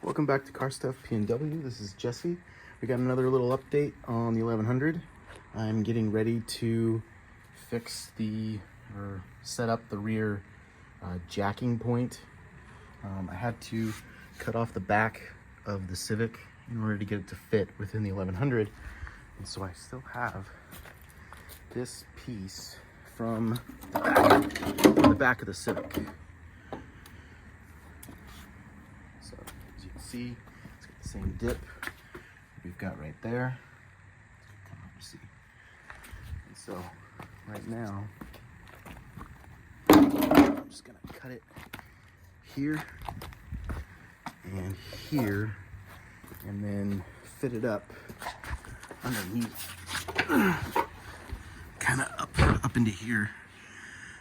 Welcome back to Car Stuff P&W. This is Jesse. We got another little update on the 1100. I'm getting ready to fix or set up the rear jacking point. I had to cut off the back of the Civic in order to get it to fit within the 1100. And so I still have this piece from the back of the Civic. So as you can see, it's got the same dip we've got right there. Come over, see. And so right now, I'm just gonna cut it here and here, and then fit it up underneath, kind of up into here,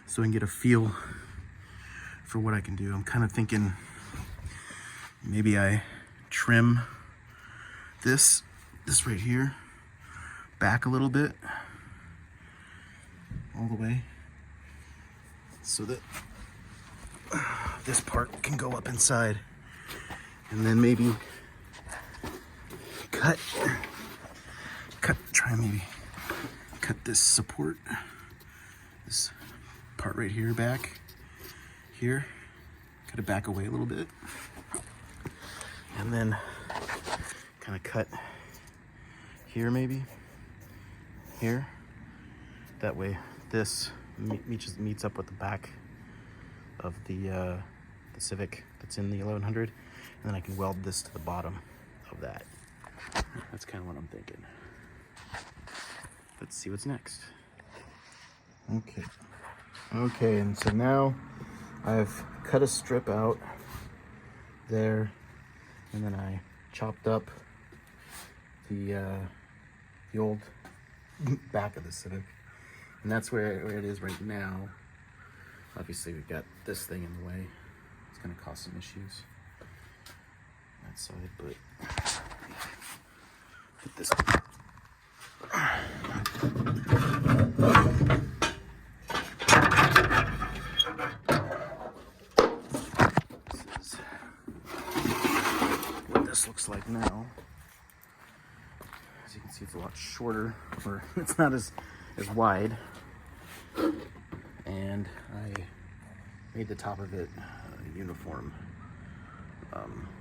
so I can get a feel for what I can do. I'm kind of thinking maybe I trim this right here back a little bit, all the way, so that this part can go up inside, and then maybe maybe cut this support, this part right here back here, cut it back away a little bit, and then kind of cut here, maybe here. That way this meets up with the back of the Civic that's in the 1100, and then I can weld this to the bottom of that. That's kind of what I'm thinking. Let's see what's next. Okay, and so now I've cut a strip out there, and then I chopped up the old back of the Civic, and that's where it is right now. Obviously we've got this thing in the way. It's going to cause some issues that side, but put this is what this looks like now. As you can see, it's a lot shorter, or it's not as wide, and I made the top of it uniform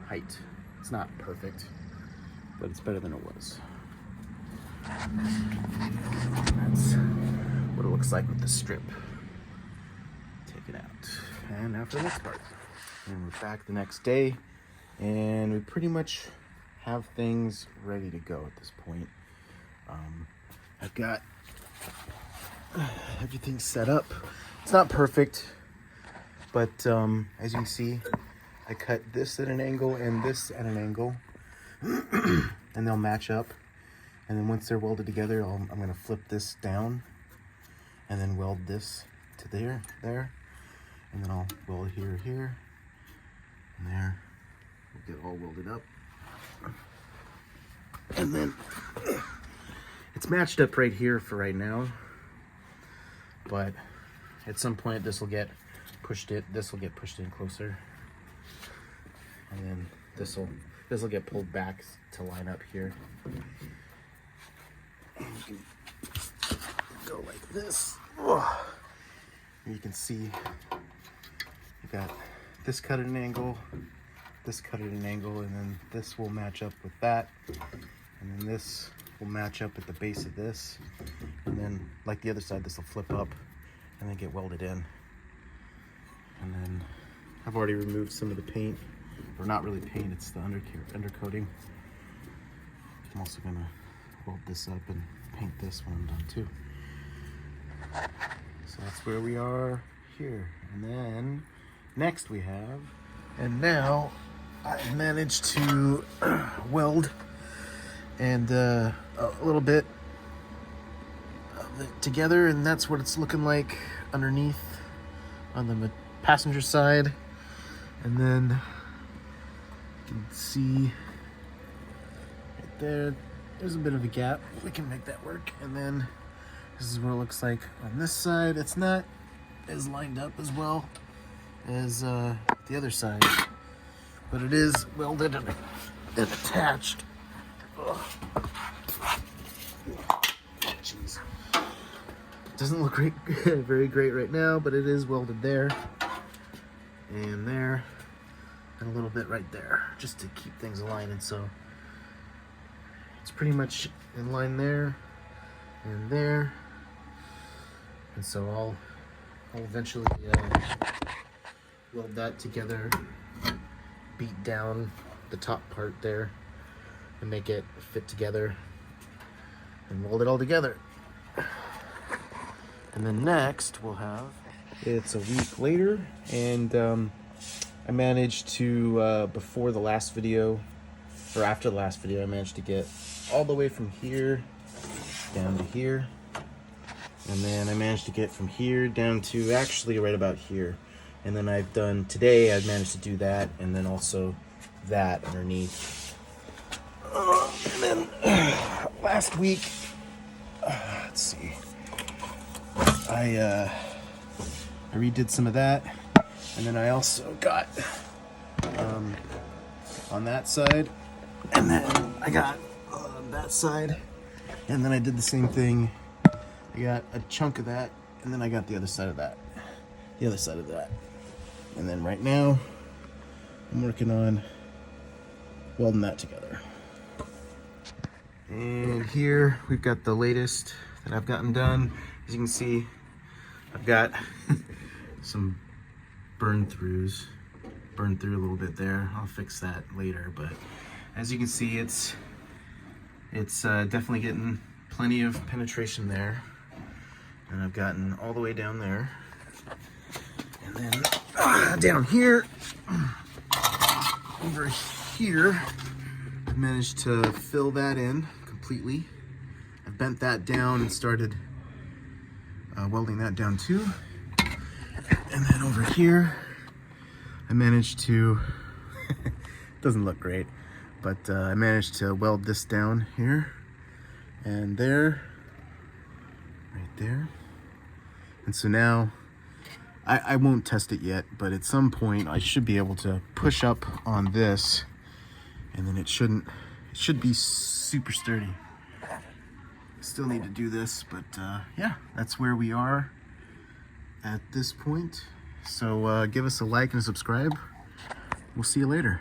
height. It's not perfect, but it's better than it was. That's what it looks like with the strip taken out. And now for the next part. And we're back the next day, and we pretty much have things ready to go at this point. I've got everything set up. It's not perfect, but as you can see, I cut this at an angle and this at an angle, and they'll match up. And then once they're welded together, I'm going to flip this down and then weld this to there, and then I'll weld here, and there. We'll get all welded up. And then it's matched up right here for right now, but at some point this will get pushed in closer, and then this will get pulled back to line up here. And you can go like this. And you can see you got this cut at an angle, this cut at an angle, and then this will match up with that, and then this will match up at the base of this, and then like the other side, this will flip up and then get welded in. And then I've already removed some of the paint, or not really paint, it's the undercoating. I'm also gonna weld this up and paint this when I'm done too. So that's where we are here. And then next we have, and now I managed to weld and a little bit of it together, and that's what it's looking like underneath on the passenger side. And then you can see right there's a bit of a gap. We can make that work. And then this is what it looks like on this side. It's not as lined up as well as the other side, but it is welded and attached. Ugh. Jeez. Doesn't look great, very great right now, but it is welded there and there and a little bit right there, just to keep things aligned. And so it's pretty much in line there and there. And so I'll eventually weld that together, beat down the top part there and make it fit together and weld it all together. And then next we'll have, it's a week later, and I managed to, before the last video, or after the last video, I managed to get all the way from here down to here. And then I managed to get from here down to actually right about here. And then I've managed to do that, and then also that underneath. And then last week, let's see, I redid some of that, and then I also got on that side, and then I got on that side, and then I did the same thing. I got a chunk of that, and then I got the other side of that, and then right now I'm working on welding that together. And here we've got the latest that I've gotten done. As you can see, I've got some burned through a little bit there. I'll fix that later, but as you can see, it's definitely getting plenty of penetration there, and I've gotten all the way down there, and then down here, over here, I've managed to fill that in completely. I've bent that down and started welding that down too. And then over here, I managed to, doesn't look great, but I managed to weld this down here and there, right there. And so now, I won't test it yet, but at some point I should be able to push up on this, and then it should be super sturdy. Still need to do this, but yeah, that's where we are at this point. So give us a like and a subscribe. We'll see you later.